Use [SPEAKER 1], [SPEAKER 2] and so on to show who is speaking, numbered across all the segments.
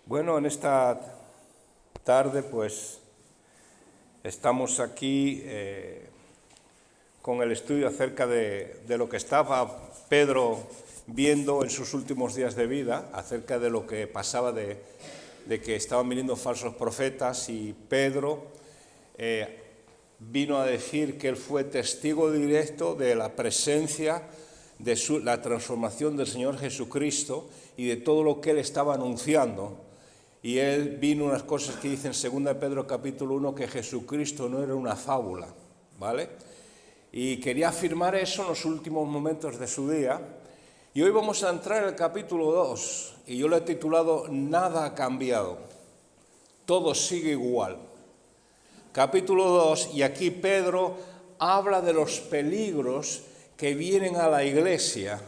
[SPEAKER 1] Bueno, en esta tarde pues estamos aquí con el estudio acerca de lo que estaba Pedro viendo en sus últimos días de vida, acerca de lo que pasaba de que estaban viniendo falsos profetas, y Pedro vino a decir que él fue testigo directo de la presencia, de la transformación del Señor Jesucristo y de todo lo que él estaba anunciando. Y él vino unas cosas que dicen en 2 Pedro capítulo 1 que Jesucristo no era una fábula, ¿vale? Y quería afirmar eso en los últimos momentos de su día. Y hoy vamos a entrar en el capítulo 2, y yo lo he titulado Nada ha cambiado, todo sigue igual. Capítulo 2, y aquí Pedro habla de los peligros que vienen a la iglesia,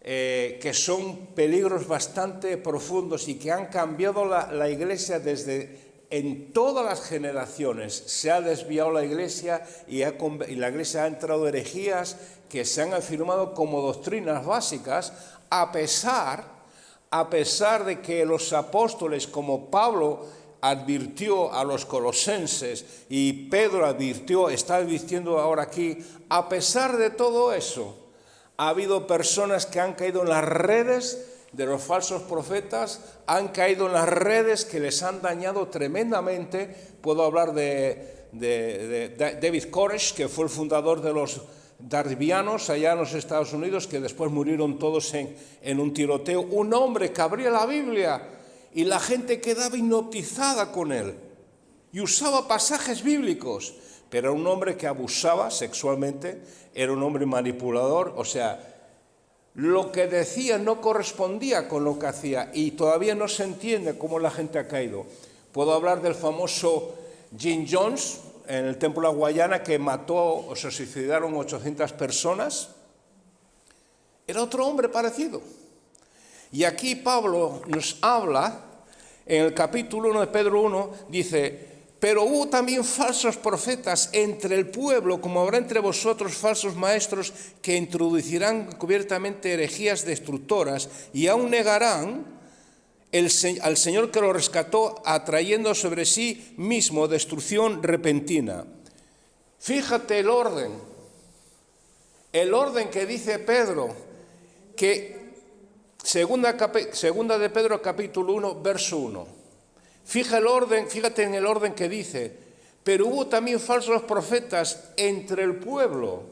[SPEAKER 1] que son peligros bastante profundos y que han cambiado la iglesia en todas las generaciones. Se ha desviado la iglesia y la iglesia ha entrado en herejías que se han afirmado como doctrinas básicas, a pesar de que los apóstoles, como Pablo advirtió a los colosenses y Pedro está advirtiendo ahora aquí, a pesar de todo eso, ha habido personas que han caído en las redes de los falsos profetas, han caído en las redes que les han dañado tremendamente. Puedo hablar de David Koresh, que fue el fundador de los darvianos allá en los Estados Unidos, que después murieron todos en un tiroteo. Un hombre que abría la Biblia y la gente quedaba hipnotizada con él y usaba pasajes bíblicos, pero era un hombre que abusaba sexualmente, era un hombre manipulador, o sea, lo que decía no correspondía con lo que hacía, y todavía no se entiende cómo la gente ha caído. Puedo hablar del famoso Jim Jones en el templo de la Guayana, que mató o se suicidaron 800 personas. Era otro hombre parecido. Y aquí Pablo nos habla, en el capítulo 1 de Pedro 1, dice: pero hubo también falsos profetas entre el pueblo, como habrá entre vosotros falsos maestros que introducirán encubiertamente herejías destructoras y aún negarán al Señor que lo rescató, atrayendo sobre sí mismo destrucción repentina. Fíjate el orden que dice Pedro, que segunda de Pedro capítulo 1, verso 1. Fíjate en el orden que dice: pero hubo también falsos profetas entre el pueblo.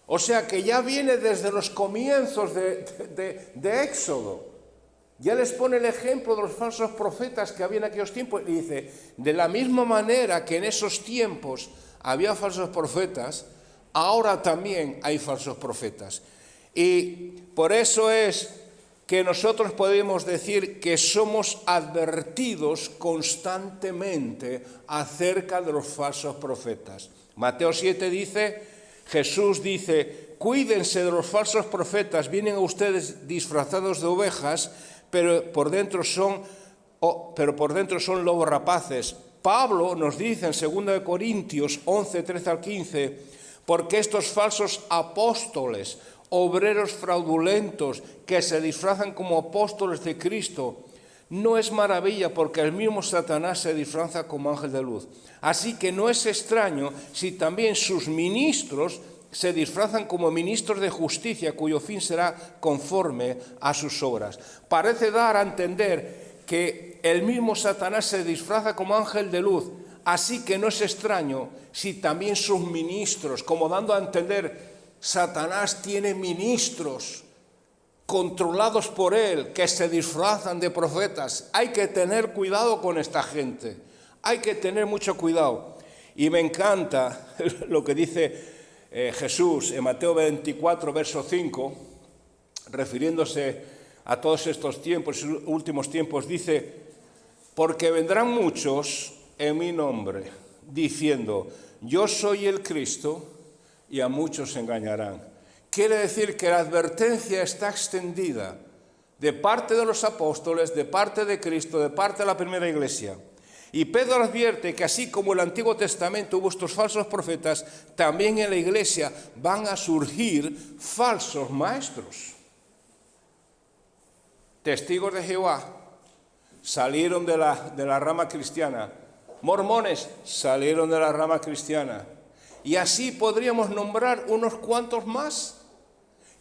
[SPEAKER 1] O sea que ya viene desde los comienzos de Éxodo. Ya les pone el ejemplo de los falsos profetas que había en aquellos tiempos. Y dice: de la misma manera que en esos tiempos había falsos profetas, ahora también hay falsos profetas. Y por eso es que nosotros podemos decir que somos advertidos constantemente acerca de los falsos profetas. Mateo 7 dice, Jesús dice: cuídense de los falsos profetas, vienen a ustedes disfrazados de ovejas, pero por dentro son lobos rapaces. Pablo nos dice en 2 Corintios 11, 13 al 15, porque estos falsos apóstoles, obreros fraudulentos que se disfrazan como apóstoles de Cristo, no es maravilla, porque el mismo Satanás se disfraza como ángel de luz. Así que no es extraño si también sus ministros se disfrazan como ministros de justicia, cuyo fin será conforme a sus obras. Parece dar a entender que el mismo Satanás se disfraza como ángel de luz, así que no es extraño si también sus ministros, como dando a entender, Satanás tiene ministros controlados por él que se disfrazan de profetas. Hay que tener cuidado con esta gente, hay que tener mucho cuidado. Y me encanta lo que dice Jesús en Mateo 24, verso 5, refiriéndose a todos estos tiempos, últimos tiempos, dice: porque vendrán muchos en mi nombre, diciendo: yo soy el Cristo, y a muchos se engañarán. Quiere decir que la advertencia está extendida de parte de los apóstoles, de parte de Cristo, de parte de la primera iglesia. Y Pedro advierte que así como en el Antiguo Testamento hubo estos falsos profetas, también en la iglesia van a surgir falsos maestros. Testigos de Jehová salieron de la rama cristiana. Mormones salieron de la rama cristiana. Y así podríamos nombrar unos cuantos más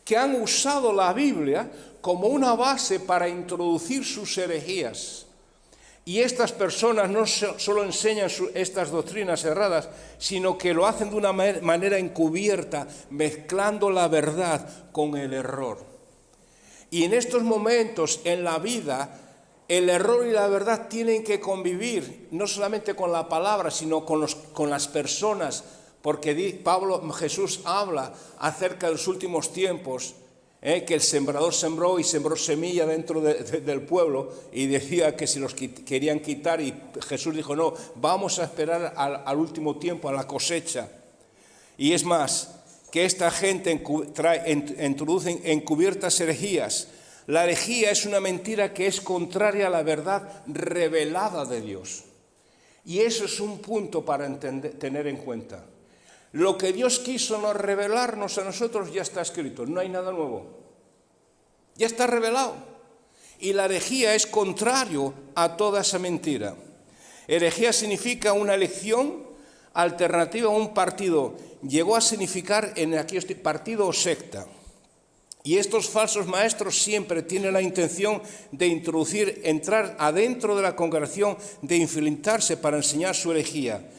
[SPEAKER 1] que han usado la Biblia como una base para introducir sus herejías. Y estas personas no solo enseñan estas doctrinas erradas, sino que lo hacen de una manera encubierta, mezclando la verdad con el error. Y en estos momentos en la vida, el error y la verdad tienen que convivir, no solamente con la palabra, sino con las personas, porque Jesús habla acerca de los últimos tiempos, que el sembrador sembró y sembró semilla dentro del pueblo, y decía que si los querían quitar, y Jesús dijo, no, vamos a esperar al último tiempo, a la cosecha. Y es más, que esta gente introducen encubiertas herejías. La herejía es una mentira que es contraria a la verdad revelada de Dios. Y eso es un punto para tener en cuenta. Lo que Dios quiso no revelarnos a nosotros ya está escrito, no hay nada nuevo. Ya está revelado. Y la herejía es contrario a toda esa mentira. Herejía significa una elección alternativa a un partido. Llegó a significar en aquellos partido o secta. Y estos falsos maestros siempre tienen la intención de entrar adentro de la congregación, de infiltrarse para enseñar su herejía.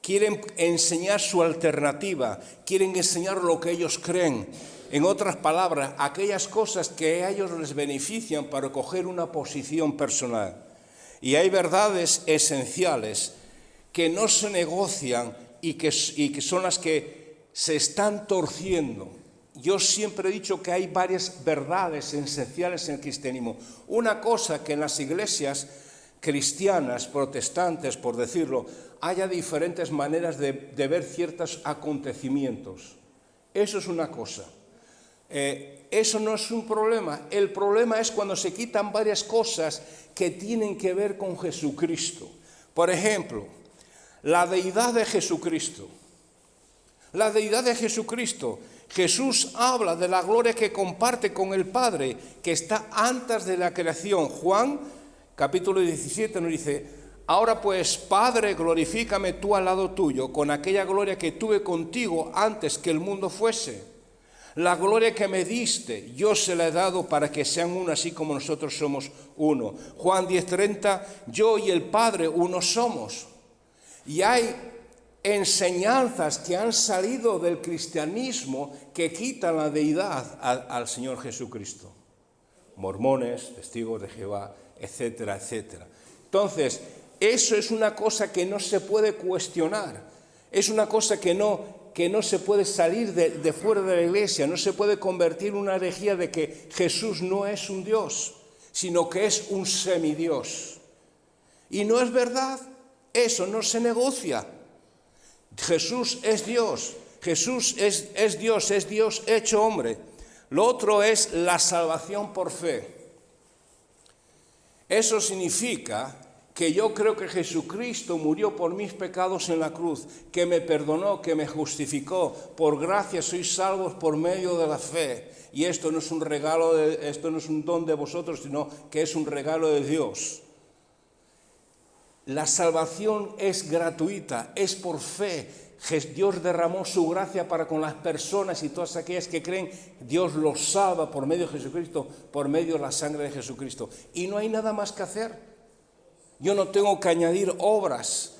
[SPEAKER 1] Quieren enseñar su alternativa, quieren enseñar lo que ellos creen. En otras palabras, aquellas cosas que a ellos les benefician para coger una posición personal. Y hay verdades esenciales que no se negocian y que son las que se están torciendo. Yo siempre he dicho que hay varias verdades esenciales en el cristianismo. Una cosa que en las iglesias cristianas, protestantes, por decirlo, haya diferentes maneras de ver ciertos acontecimientos. Eso es una cosa. Eso no es un problema. El problema es cuando se quitan varias cosas que tienen que ver con Jesucristo. Por ejemplo, la deidad de Jesucristo. La deidad de Jesucristo. Jesús habla de la gloria que comparte con el Padre, que está antes de la creación. Juan, capítulo 17, nos dice, ahora pues, Padre, glorifícame tú al lado tuyo, con aquella gloria que tuve contigo antes que el mundo fuese. La gloria que me diste, yo se la he dado para que sean uno, así como nosotros somos uno. Juan 10:30, yo y el Padre uno somos. Y hay enseñanzas que han salido del cristianismo que quitan la deidad al Señor Jesucristo. Mormones, testigos de Jehová, etcétera, etcétera. Entonces, eso es una cosa que no se puede cuestionar. Es una cosa que no se puede salir de fuera de la iglesia. No se puede convertir en una herejía de que Jesús no es un Dios, sino que es un semidios. Y no es verdad. Eso no se negocia. Jesús es Dios. Jesús es Dios hecho hombre. Lo otro es la salvación por fe. Eso significa que yo creo que Jesucristo murió por mis pecados en la cruz, que me perdonó, que me justificó. Por gracia sois salvos por medio de la fe. Y esto no es un regalo, esto no es un don de vosotros, sino que es un regalo de Dios. La salvación es gratuita, es por fe. Dios derramó su gracia para con las personas y todas aquellas que creen. Dios los salva por medio de Jesucristo, por medio de la sangre de Jesucristo. Y no hay nada más que hacer. Yo no tengo que añadir obras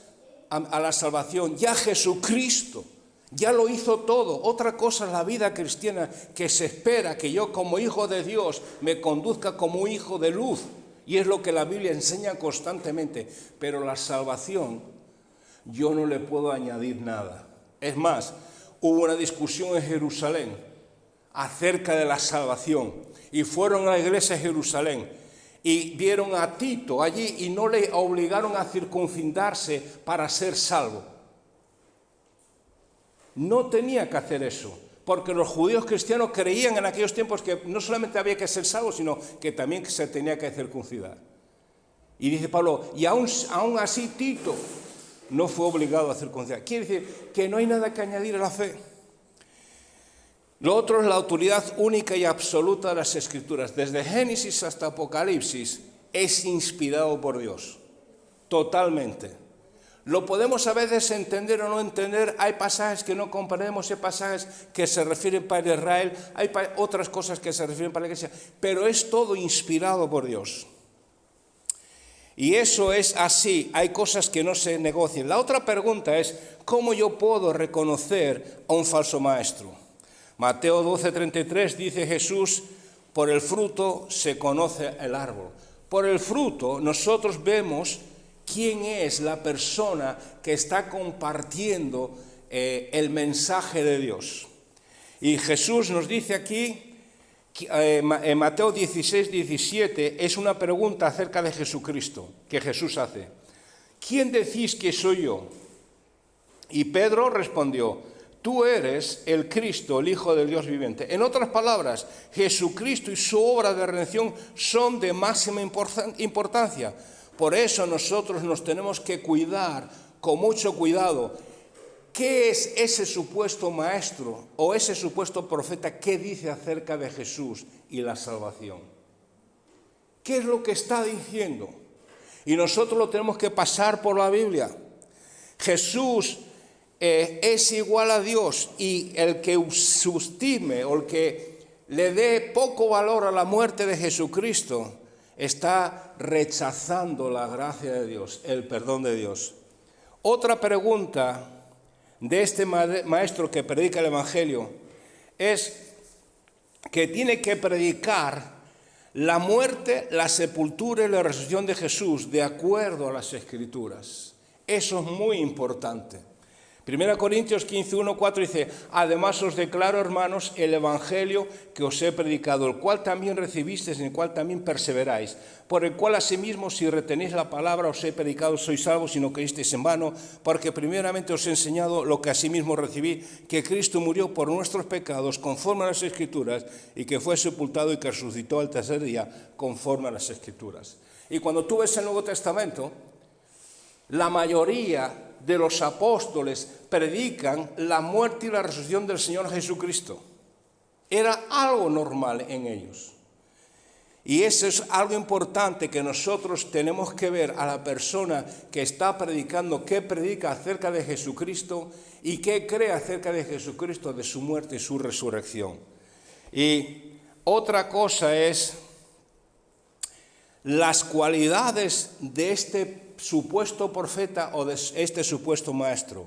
[SPEAKER 1] a la salvación. Ya Jesucristo ya lo hizo todo. Otra cosa es la vida cristiana, que se espera que yo como hijo de Dios me conduzca como hijo de luz. Y es lo que la Biblia enseña constantemente. Pero la salvación, yo no le puedo añadir nada. Es más, hubo una discusión en Jerusalén acerca de la salvación. Y fueron a la iglesia de Jerusalén y vieron a Tito allí y no le obligaron a circuncidarse para ser salvo. No tenía que hacer eso. Porque los judíos cristianos creían en aquellos tiempos que no solamente había que ser salvo, sino que también se tenía que circuncidar. Y dice Pablo, y aún así Tito no fue obligado a circuncidar. Quiere decir que no hay nada que añadir a la fe. Lo otro es la autoridad única y absoluta de las Escrituras. Desde Génesis hasta Apocalipsis, es inspirado por Dios, totalmente. Lo podemos a veces entender o no entender, hay pasajes que no comprendemos, hay pasajes que se refieren para Israel, hay otras cosas que se refieren para la iglesia, pero es todo inspirado por Dios. Y eso es así, hay cosas que no se negocian. La otra pregunta es, ¿cómo yo puedo reconocer a un falso maestro? Mateo 12:33 dice Jesús, por el fruto se conoce el árbol. Por el fruto nosotros vemos quién es la persona que está compartiendo el mensaje de Dios. Y Jesús nos dice aquí, en Mateo 16:17, es una pregunta acerca de Jesucristo que Jesús hace. ¿Quién decís que soy yo? Y Pedro respondió, tú eres el Cristo, el Hijo del Dios viviente. En otras palabras, Jesucristo y su obra de redención son de máxima importancia. Por eso nosotros nos tenemos que cuidar con mucho cuidado. ¿Qué es ese supuesto maestro o ese supuesto profeta? ¿Qué dice acerca de Jesús y la salvación? ¿Qué es lo que está diciendo? Y nosotros lo tenemos que pasar por la Biblia. Jesús es igual a Dios, y el que subestime o el que le dé poco valor a la muerte de Jesucristo está rechazando la gracia de Dios, el perdón de Dios. Otra pregunta de este maestro que predica el Evangelio es que tiene que predicar la muerte, la sepultura y la resurrección de Jesús de acuerdo a las Escrituras. Eso es muy importante. 1 Corintios 15:1-4 dice, además os declaro, hermanos, el evangelio que os he predicado, el cual también recibisteis, en el cual también perseveráis, por el cual asimismo, si retenéis la palabra os he predicado, sois salvos, si no creísteis en vano, porque primeramente os he enseñado lo que asimismo recibí, que Cristo murió por nuestros pecados, conforme a las Escrituras, y que fue sepultado y que resucitó al tercer día, conforme a las Escrituras. Y cuando tú ves el Nuevo Testamento, la mayoría de los apóstoles predican la muerte y la resurrección del Señor Jesucristo. Era algo normal en ellos. Y eso es algo importante que nosotros tenemos que ver a la persona que está predicando, qué predica acerca de Jesucristo y qué cree acerca de Jesucristo, de su muerte y su resurrección. Y otra cosa es las cualidades de este supuesto profeta o de este supuesto maestro.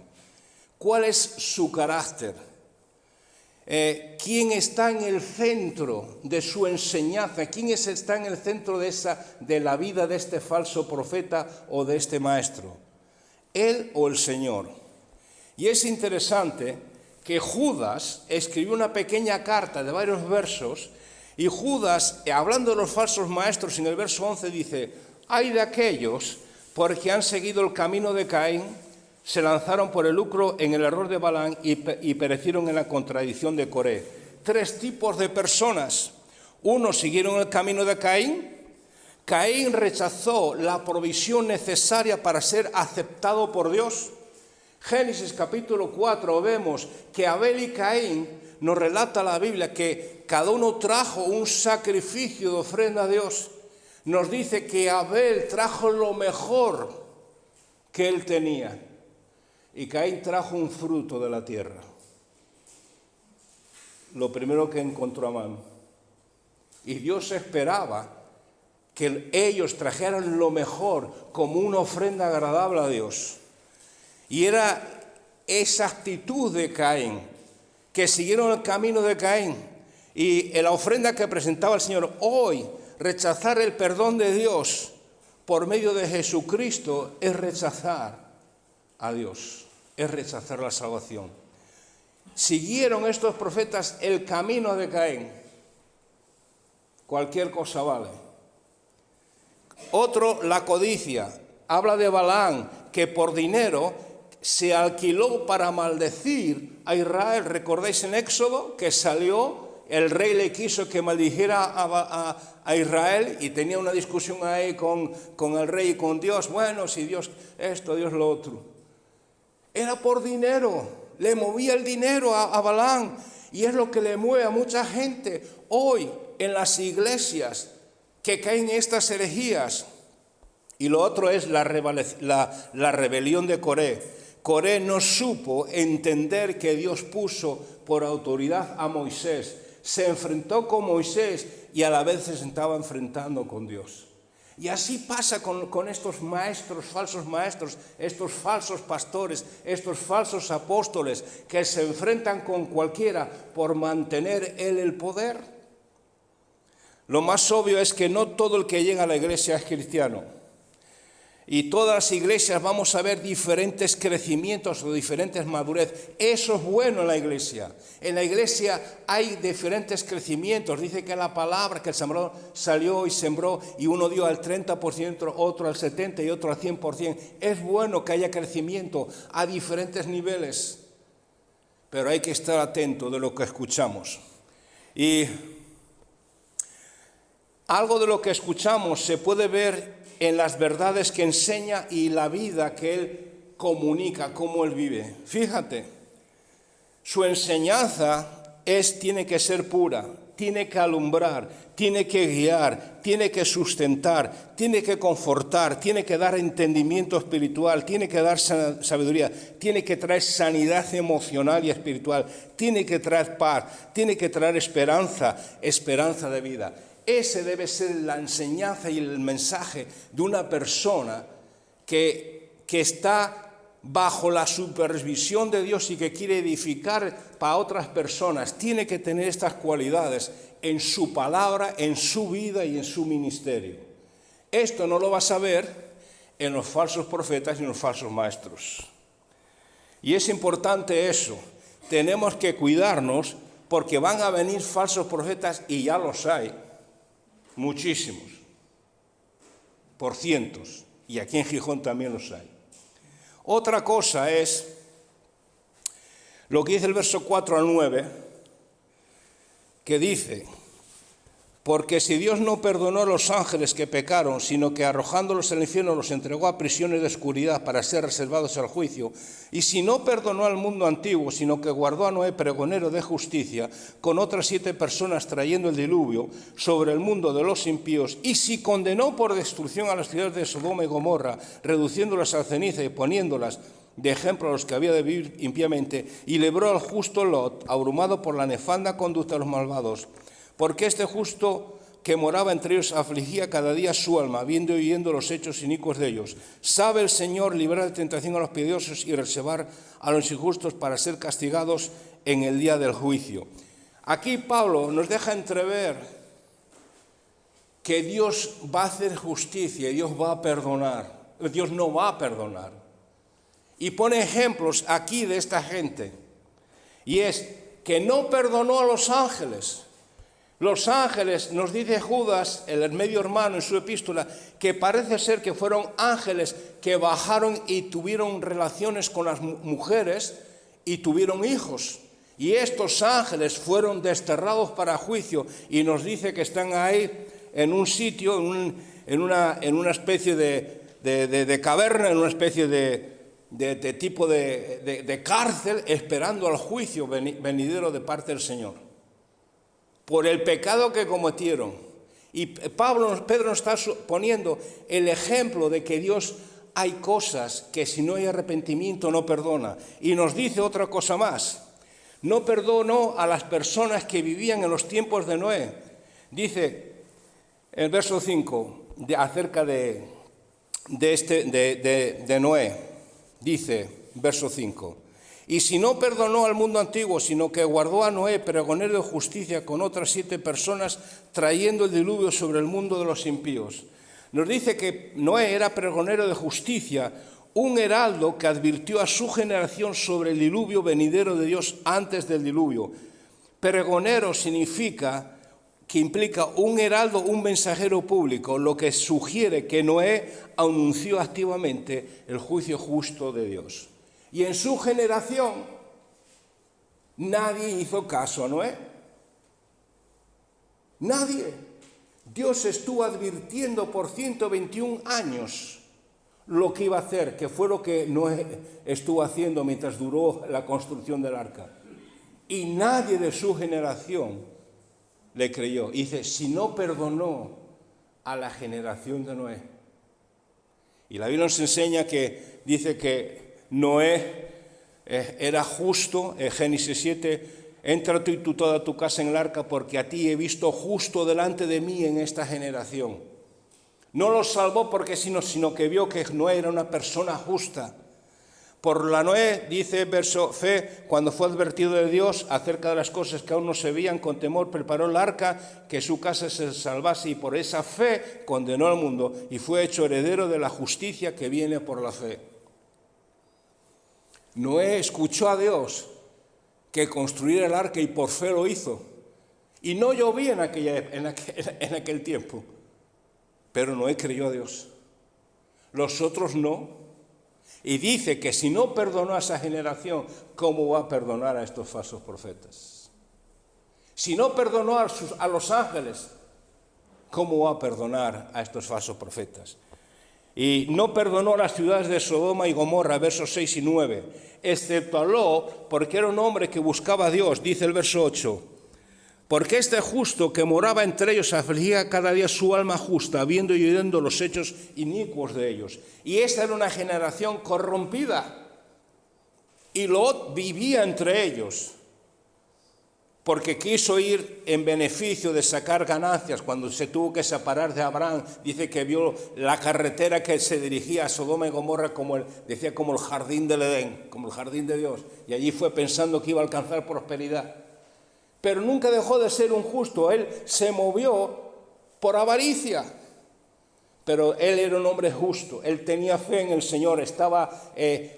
[SPEAKER 1] ¿Cuál es su carácter? ¿Quién está en el centro de su enseñanza? ¿Quién está en el centro de la vida de este falso profeta o de este maestro? ¿Él o el Señor? Y es interesante que Judas escribió una pequeña carta de varios versos, y Judas, hablando de los falsos maestros, en el verso 11 dice, ay de aquellos porque han seguido el camino de Caín, se lanzaron por el lucro en el error de Balaam y perecieron en la contradicción de Coré. 3 tipos de personas. Unos siguieron el camino de Caín. Caín rechazó la provisión necesaria para ser aceptado por Dios. Génesis capítulo 4 vemos que Abel y Caín, nos relata la Biblia que cada uno trajo un sacrificio de ofrenda a Dios. Nos dice que Abel trajo lo mejor que él tenía y Caín trajo un fruto de la tierra, lo primero que encontró a mano. Y Dios esperaba que ellos trajeran lo mejor como una ofrenda agradable a Dios. Y era esa actitud de Caín, que siguieron el camino de Caín, y la ofrenda que presentaba el Señor hoy. Rechazar el perdón de Dios por medio de Jesucristo es rechazar a Dios, es rechazar la salvación. Siguieron estos profetas el camino de Caín. Cualquier cosa vale. Otro, la codicia. Habla de Balaam, que por dinero se alquiló para maldecir a Israel. ¿Recordáis en Éxodo que salió? El rey le quiso que maldijera a Israel y tenía una discusión ahí con el rey y con Dios. Bueno, si Dios esto, Dios lo otro. Era por dinero, le movía el dinero a Balaam. Y es lo que le mueve a mucha gente hoy en las iglesias. que caen en estas herejías. Y lo otro es la rebelión de Coré. Coré no supo entender que Dios puso por autoridad a Moisés. Se enfrentó con Moisés y a la vez se estaba enfrentando con Dios. Y así pasa con estos maestros, estos falsos pastores, estos falsos apóstoles que se enfrentan con cualquiera por mantener él el poder. Lo más obvio es que no todo el que llega a la iglesia es cristiano. Y todas las iglesias vamos a ver diferentes crecimientos o diferentes madurez. Eso es bueno en la iglesia. En la iglesia hay diferentes crecimientos. Dice que la palabra, que el sembrador salió y sembró y uno dio al 30%, otro al 70% y otro al 100%. Es bueno que haya crecimiento a diferentes niveles. Pero hay que estar atento de lo que escuchamos. Y algo de lo que escuchamos se puede ver en las verdades que enseña y la vida que él comunica, cómo él vive. Fíjate, su enseñanza tiene que ser pura, tiene que alumbrar, tiene que guiar, tiene que sustentar, tiene que confortar, tiene que dar entendimiento espiritual, tiene que dar sabiduría, tiene que traer sanidad emocional y espiritual, tiene que traer paz, tiene que traer esperanza de vida. Ese debe ser la enseñanza y el mensaje de una persona que está bajo la supervisión de Dios y que quiere edificar para otras personas. Tiene que tener estas cualidades en su palabra, en su vida y en su ministerio. Esto no lo vas a ver en los falsos profetas y en los falsos maestros. Y es importante eso. Tenemos que cuidarnos porque van a venir falsos profetas y ya los hay. Muchísimos, por cientos, y aquí en Gijón también los hay. Otra cosa es lo que dice el verso 4 al 9, que dice: porque si Dios no perdonó a los ángeles que pecaron, sino que arrojándolos al infierno los entregó a prisiones de oscuridad para ser reservados al juicio, y si no perdonó al mundo antiguo, sino que guardó a Noé pregonero de justicia, con otras 7 personas trayendo el diluvio sobre el mundo de los impíos, y si condenó por destrucción a las ciudades de Sodoma y Gomorra, reduciéndolas a ceniza y poniéndolas de ejemplo a los que había de vivir impíamente, y libró al justo Lot, abrumado por la nefanda conducta de los malvados, porque este justo que moraba entre ellos afligía cada día su alma, viendo y oyendo los hechos inicuos de ellos. Sabe el Señor librar de tentación a los piadosos y reservar a los injustos para ser castigados en el día del juicio. Aquí Pablo nos deja entrever que Dios va a hacer justicia y Dios va a perdonar. Dios no va a perdonar. Y pone ejemplos aquí de esta gente. Y es que no perdonó a los ángeles. Los ángeles, nos dice Judas, el medio hermano en su epístola, que parece ser que fueron ángeles que bajaron y tuvieron relaciones con las mujeres y tuvieron hijos. Y estos ángeles fueron desterrados para juicio y nos dice que están ahí en un sitio, en una especie de caverna, en una especie de tipo de cárcel, esperando al juicio venidero de parte del Señor por el pecado que cometieron. Y Pedro nos está poniendo el ejemplo de que Dios hay cosas que si no hay arrepentimiento no perdona. Y nos dice otra cosa más. No perdonó a las personas que vivían en los tiempos de Noé. Dice el verso 5 acerca de Noé. Dice, verso 5. Y si no perdonó al mundo antiguo, sino que guardó a Noé, pregonero de justicia, con otras 7 personas, trayendo el diluvio sobre el mundo de los impíos. Nos dice que Noé era pregonero de justicia, un heraldo que advirtió a su generación sobre el diluvio venidero de Dios antes del diluvio. Pregonero significa que implica un heraldo, un mensajero público, lo que sugiere que Noé anunció activamente el juicio justo de Dios. Y en su generación nadie hizo caso a Noé. Nadie. Dios estuvo advirtiendo por 121 años lo que iba a hacer, que fue lo que Noé estuvo haciendo mientras duró la construcción del arca. Y nadie de su generación le creyó. Y dice, si no perdonó a la generación de Noé. Y la Biblia nos enseña que dice que Noé era justo, en Génesis 7, entra tú y toda tu casa en el arca porque a ti he visto justo delante de mí en esta generación. No los salvó porque sino que vio que Noé era una persona justa. Por la Noé, dice verso fe, cuando fue advertido de Dios acerca de las cosas que aún no se veían, con temor preparó el arca, que su casa se salvase, y por esa fe condenó al mundo y fue hecho heredero de la justicia que viene por la fe. Noé escuchó a Dios que construyera el arca y por fe lo hizo. Y no llovía en aquel tiempo, pero Noé creyó a Dios. Los otros no. Y dice que si no perdonó a esa generación, ¿cómo va a perdonar a estos falsos profetas? Si no perdonó a los ángeles, ¿cómo va a perdonar a estos falsos profetas? Y no perdonó a las ciudades de Sodoma y Gomorra, versos 6 y 9, excepto a Lot, porque era un hombre que buscaba a Dios, dice el verso 8. Porque este justo que moraba entre ellos afligía cada día su alma justa, viendo y oyendo los hechos inicuos de ellos. Y esta era una generación corrompida. Y Lot vivía entre ellos, porque quiso ir en beneficio de sacar ganancias. Cuando se tuvo que separar de Abraham, dice que vio la carretera que se dirigía a Sodoma y Gomorra como el jardín del Edén, como el jardín de Dios. Y allí fue pensando que iba a alcanzar prosperidad. Pero nunca dejó de ser un justo. Él se movió por avaricia. Pero él era un hombre justo. Él tenía fe en el Señor. Estaba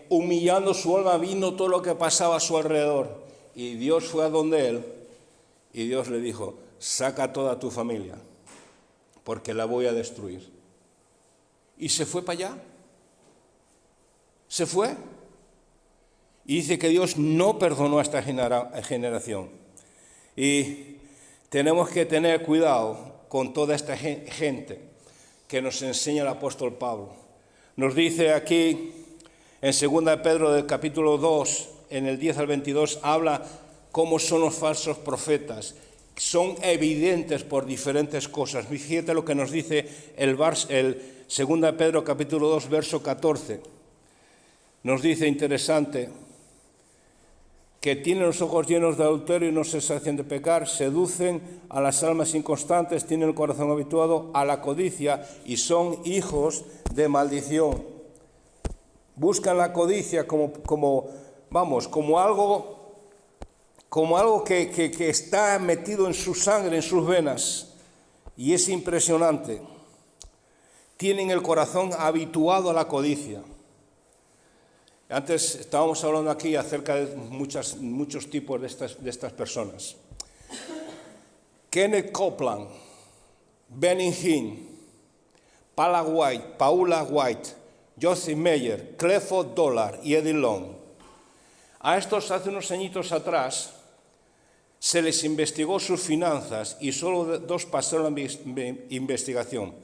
[SPEAKER 1] humillando su alma, viendo todo lo que pasaba a su alrededor. Y Dios fue a donde él. Y Dios le dijo, saca a toda tu familia, porque la voy a destruir. Y se fue para allá. Se fue. Y dice que Dios no perdonó a esta generación. Y tenemos que tener cuidado con toda esta gente que nos enseña el apóstol Pablo. Nos dice aquí en 2 Pedro del capítulo 2, en el 10 al 22, habla cómo son los falsos profetas. Son evidentes por diferentes cosas. Fíjate lo que nos dice el 2 Pedro capítulo 2, verso 14. Nos dice, interesante, que tienen los ojos llenos de adulterio y no se sacian de pecar, seducen a las almas inconstantes, tienen el corazón habituado a la codicia y son hijos de maldición. Buscan la codicia como algo que está metido en su sangre, en sus venas, y es impresionante. Tienen el corazón habituado a la codicia. Antes estábamos hablando aquí acerca de muchos tipos de estas personas. Kenneth Copeland, Benny Hinn, Paula White, Josie Meyer, Clifford Dollar y Eddie Long. A estos hace unos añitos atrás se les investigó sus finanzas y solo 2 pasaron la investigación.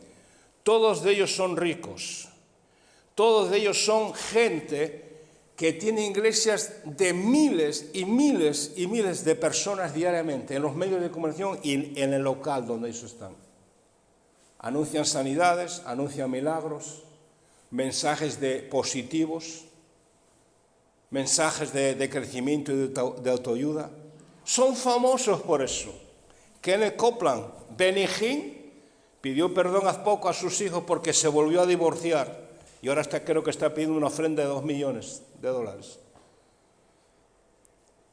[SPEAKER 1] Todos de ellos son ricos. Todos de ellos son gente que tiene iglesias de miles y miles y miles de personas diariamente en los medios de comunicación y en el local donde ellos están. Anuncian sanidades, anuncian milagros, mensajes positivos, mensajes de crecimiento y de autoayuda. Son famosos por eso. Kenneth Copeland, Benny Hinn, pidió perdón hace poco a sus hijos porque se volvió a divorciar. Y ahora creo que está pidiendo una ofrenda de $2 millones.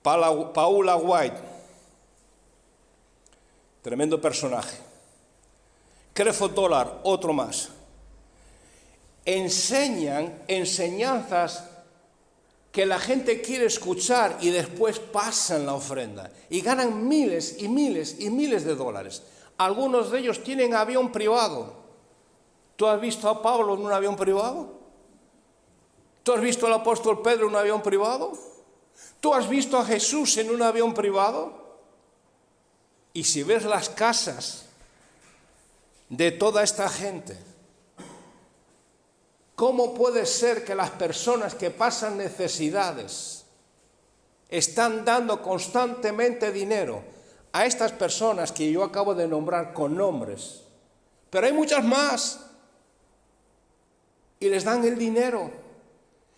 [SPEAKER 1] Paula White, tremendo personaje. Clifford Dollar, otro más. Enseñan enseñanzas que la gente quiere escuchar y después pasan la ofrenda. Y ganan miles y miles y miles de dólares. Algunos de ellos tienen avión privado. ¿Tú has visto a Pablo en un avión privado? ¿Tú has visto al apóstol Pedro en un avión privado? ¿Tú has visto a Jesús en un avión privado? Y si ves las casas de toda esta gente, ¿cómo puede ser que las personas que pasan necesidades están dando constantemente dinero a estas personas que yo acabo de nombrar con nombres? Pero hay muchas más. Y les dan el dinero.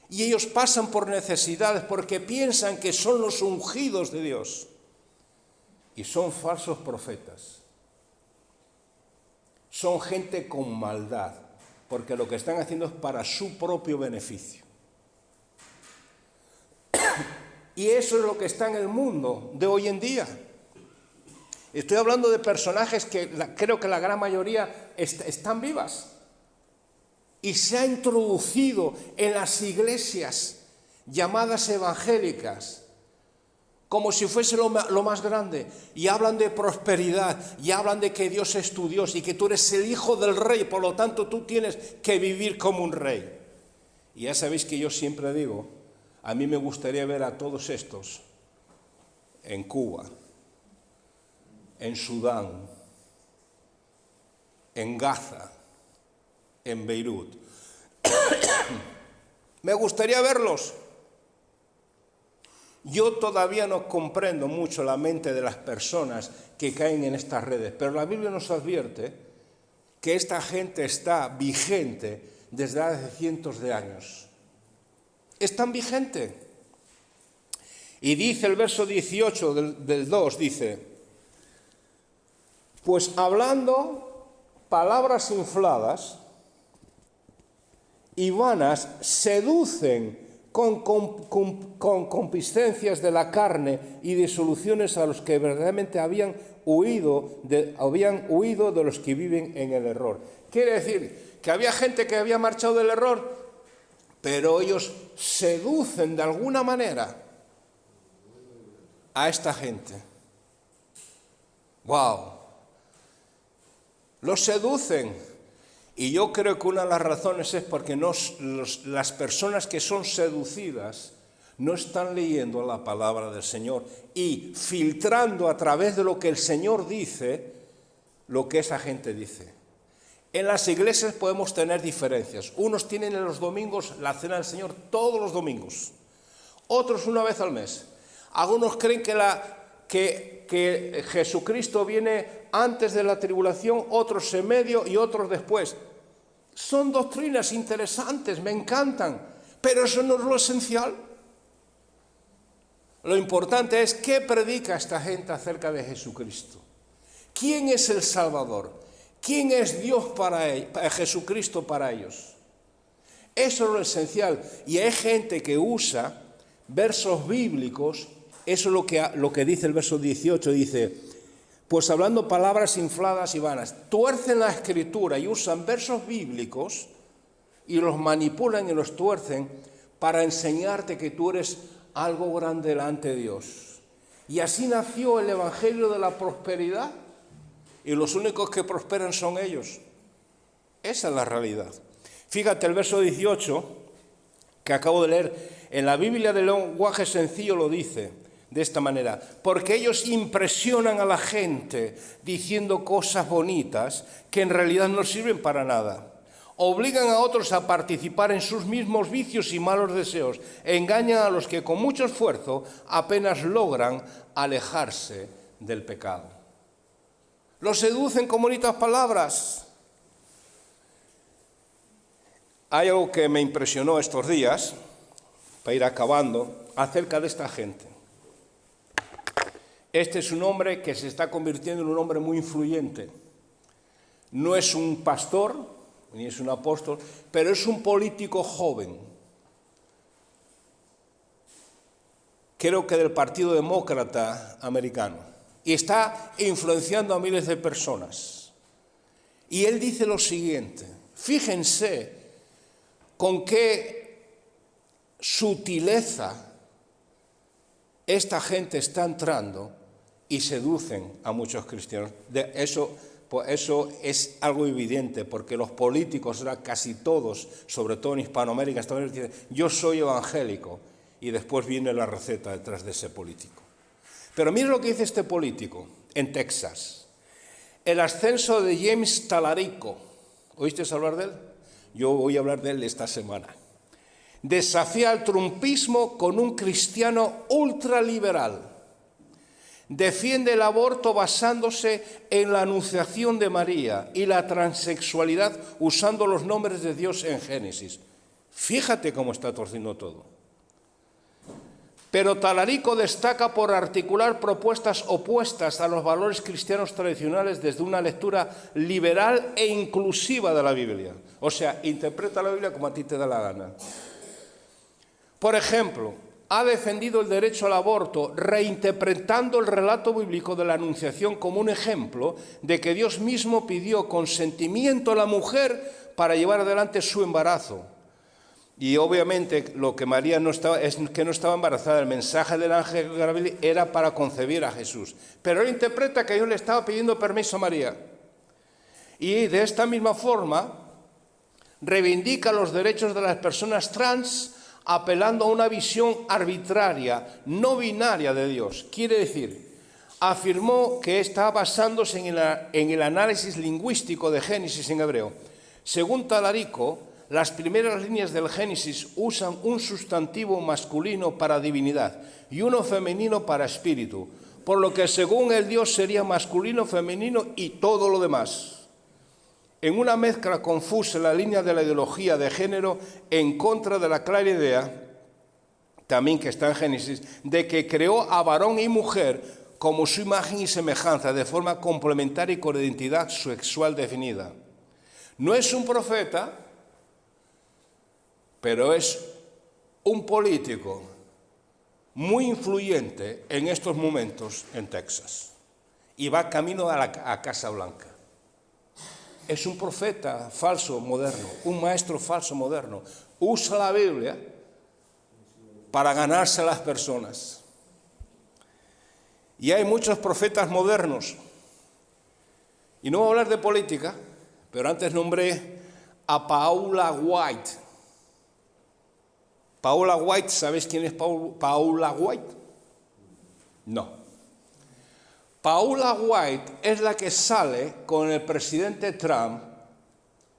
[SPEAKER 1] Y ellos pasan por necesidades porque piensan que son los ungidos de Dios. Y son falsos profetas. Son gente con maldad, porque lo que están haciendo es para su propio beneficio. Y eso es lo que está en el mundo de hoy en día. Estoy hablando de personajes que creo que la gran mayoría están vivas. Y se ha introducido en las iglesias llamadas evangélicas como si fuese lo más grande. Y hablan de prosperidad, y hablan de que Dios es tu Dios y que tú eres el hijo del rey, por lo tanto tú tienes que vivir como un rey. Y ya sabéis que yo siempre digo, a mí me gustaría ver a todos estos en Cuba, en Sudán, en Gaza, en Beirut. Me gustaría verlos. Yo todavía no comprendo mucho la mente de las personas que caen en estas redes, pero la Biblia nos advierte que esta gente está vigente desde hace cientos de años. Es tan vigente. Y dice el verso 18 del 2, dice, pues hablando palabras infladas y vanas, seducen con concupiscencias de la carne y disoluciones a los que verdaderamente habían huido de los que viven en el error. Quiere decir que había gente que había marchado del error, pero ellos seducen de alguna manera a esta gente. ¡Wow! Los seducen. Y yo creo que una de las razones es porque las personas que son seducidas no están leyendo la palabra del Señor y filtrando a través de lo que el Señor dice, lo que esa gente dice. En las iglesias podemos tener diferencias. Unos tienen en los domingos la cena del Señor todos los domingos, otros una vez al mes. Algunos creen que Jesucristo viene antes de la tribulación, otros en medio y otros después. Son doctrinas interesantes, me encantan, pero eso no es lo esencial. Lo importante es qué predica esta gente acerca de Jesucristo. ¿Quién es el Salvador? ¿Quién es Dios Jesucristo para ellos? Eso es lo esencial. Y hay gente que usa versos bíblicos, eso es lo que dice el verso 18, dice, pues hablando palabras infladas y vanas, tuercen la escritura y usan versos bíblicos y los manipulan y los tuercen para enseñarte que tú eres algo grande delante de Dios. Y así nació el evangelio de la prosperidad y los únicos que prosperan son ellos. Esa es la realidad. Fíjate el verso 18 que acabo de leer, en la Biblia del lenguaje sencillo lo dice de esta manera, porque ellos impresionan a la gente diciendo cosas bonitas que en realidad no sirven para nada. Obligan a otros a participar en sus mismos vicios y malos deseos. Engañan a los que con mucho esfuerzo apenas logran alejarse del pecado. Los seducen con bonitas palabras. Hay algo que me impresionó estos días, para ir acabando, acerca de esta gente. Este es un hombre que se está convirtiendo en un hombre muy influyente. No es un pastor, ni es un apóstol, pero es un político joven. Creo que del Partido Demócrata americano. Y está influenciando a miles de personas. Y él dice lo siguiente, fíjense con qué sutileza esta gente está entrando y seducen a muchos cristianos. Eso es algo evidente, porque los políticos, casi todos, sobre todo en Hispanoamérica, dicen, yo soy evangélico, y después viene la receta detrás de ese político. Pero mira lo que dice este político en Texas. El ascenso de James Talarico, ¿oíste hablar de él? Yo voy a hablar de él esta semana. Desafía al trumpismo con un cristiano ultraliberal. Defiende el aborto basándose en la anunciación de María y la transexualidad usando los nombres de Dios en Génesis. Fíjate cómo está torciendo todo. Pero Talarico destaca por articular propuestas opuestas a los valores cristianos tradicionales desde una lectura liberal e inclusiva de la Biblia. O sea, interpreta la Biblia como a ti te da la gana. Por ejemplo, ha defendido el derecho al aborto reinterpretando el relato bíblico de la Anunciación como un ejemplo de que Dios mismo pidió consentimiento a la mujer para llevar adelante su embarazo. Y obviamente lo que María no estaba, es que no estaba embarazada. El mensaje del ángel Gabriel era para concebir a Jesús. Pero él interpreta que Dios le estaba pidiendo permiso a María. Y de esta misma forma reivindica los derechos de las personas trans apelando a una visión arbitraria, no binaria de Dios. Quiere decir, afirmó que está basándose en el análisis lingüístico de Génesis en hebreo. Según Talarico, las primeras líneas del Génesis usan un sustantivo masculino para divinidad y uno femenino para espíritu, por lo que según el Dios sería masculino, femenino y todo lo demás. En una mezcla confusa en la línea de la ideología de género en contra de la clara idea, también que está en Génesis, de que creó a varón y mujer como su imagen y semejanza, de forma complementaria y con identidad sexual definida. No es un profeta, pero es un político muy influyente en estos momentos en Texas y va camino a Casa Blanca. Es un profeta falso moderno, un maestro falso moderno. Usa la Biblia para ganarse a las personas. Y hay muchos profetas modernos. Y no voy a hablar de política, pero antes nombré a Paula White. Paula White, ¿sabéis quién es Paula White? No. Paula White es la que sale con el presidente Trump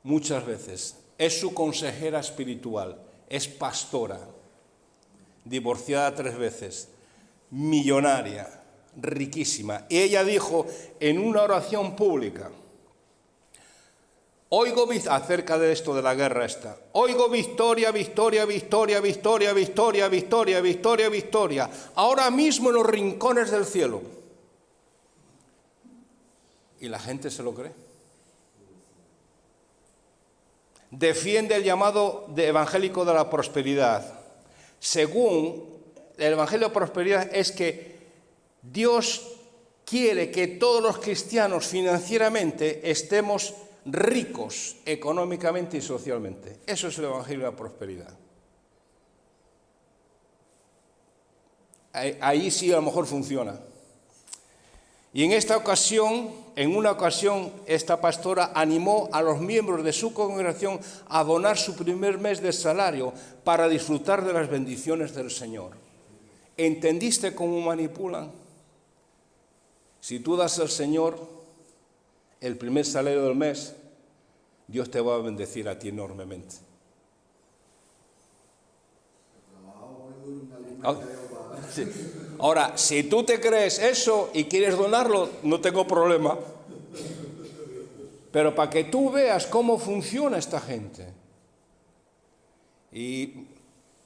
[SPEAKER 1] muchas veces. Es su consejera espiritual, es pastora, divorciada 3 veces, millonaria, riquísima. Y ella dijo en una oración pública, oigo acerca de esto de la guerra esta. Oigo victoria, victoria, victoria, victoria, victoria, victoria, victoria, victoria. Ahora mismo en los rincones del cielo. Y la gente se lo cree. Defiende el llamado evangélico de la prosperidad. Según el evangelio de prosperidad es que Dios quiere que todos los cristianos financieramente estemos ricos económicamente y socialmente. Eso es el evangelio de la prosperidad. Ahí sí a lo mejor funciona. Y en una ocasión, esta pastora animó a los miembros de su congregación a donar su primer mes de salario para disfrutar de las bendiciones del Señor. ¿Entendiste cómo manipulan? Si tú das al Señor el primer salario del mes, Dios te va a bendecir a ti enormemente. Sí. Ahora, si tú te crees eso y quieres donarlo, no tengo problema. Pero para que tú veas cómo funciona esta gente. Y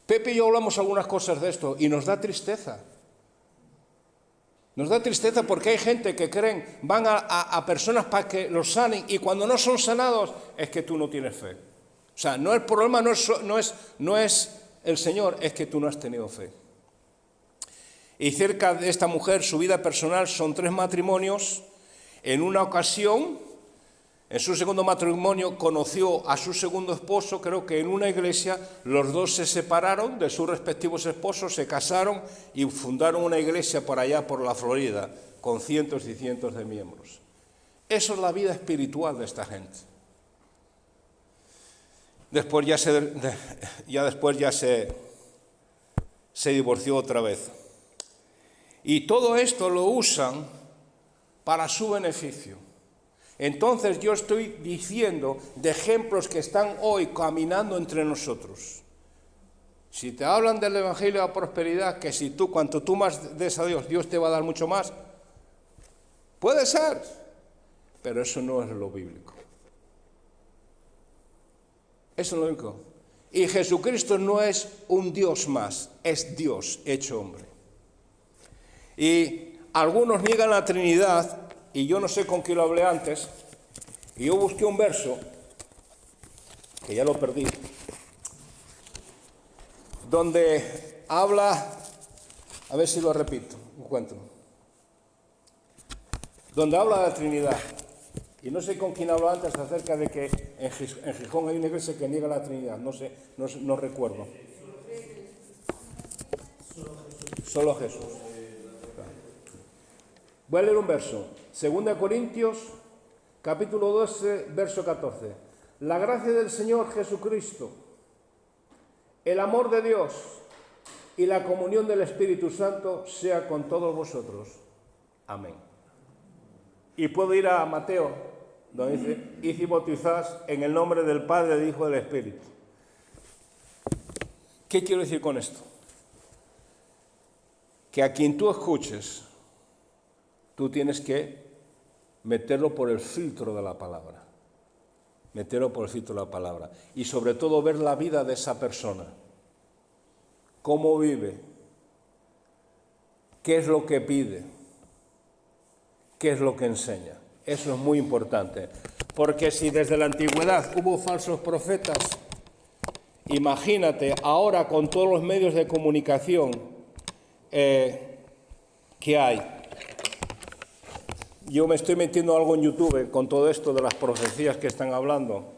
[SPEAKER 1] Pepe y yo hablamos algunas cosas de esto y nos da tristeza. Nos da tristeza porque hay gente que creen, van a personas para que los sanen y cuando no son sanados es que tú no tienes fe. O sea, no el problema no es el Señor, es que tú no has tenido fe. Y cerca de esta mujer, su vida personal son 3 matrimonios. En una ocasión, en su segundo matrimonio, conoció a su segundo esposo, creo que en una iglesia, los dos se separaron de sus respectivos esposos, se casaron y fundaron una iglesia por allá, por la Florida, con cientos y cientos de miembros. Eso es la vida espiritual de esta gente. Después ya se divorció otra vez. Y todo esto lo usan para su beneficio. Entonces yo estoy diciendo de ejemplos que están hoy caminando entre nosotros. Si te hablan del evangelio de la prosperidad, que si tú, cuanto tú más des a Dios, Dios te va a dar mucho más, Puede ser, pero eso no es lo bíblico. Eso es lo único. Y Jesucristo no es un Dios más, es Dios hecho hombre. Y algunos niegan la Trinidad, y yo no sé con quién lo hablé antes, y yo busqué un verso, que ya lo perdí, donde habla, a ver si lo repito, encuentro, donde habla de la Trinidad. Y no sé con quién habló antes acerca de que en Gijón hay una iglesia que niega la Trinidad. No sé, no recuerdo. Solo Jesús. Voy a leer un verso. 2 Corintios, capítulo 12, verso 14. La gracia del Señor Jesucristo, el amor de Dios y la comunión del Espíritu Santo sea con todos vosotros. Amén. Y puedo ir a Mateo, donde dice, id y bautizad en el nombre del Padre, del Hijo y del Espíritu. ¿Qué quiero decir con esto? Que a quien tú escuches, tú tienes que meterlo por el filtro de la palabra. Meterlo por el filtro de la palabra. Y sobre todo ver la vida de esa persona. Cómo vive. ¿Qué es lo que pide? ¿Qué es lo que enseña? Eso es muy importante, porque si desde la antigüedad hubo falsos profetas, imagínate ahora con todos los medios de comunicación que hay. Yo me estoy metiendo algo en YouTube con todo esto de las profecías que están hablando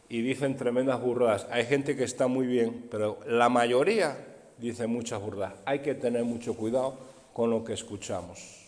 [SPEAKER 1] y dicen tremendas burradas. Hay gente que está muy bien, pero la mayoría dice muchas burradas. Hay que tener mucho cuidado con lo que escuchamos.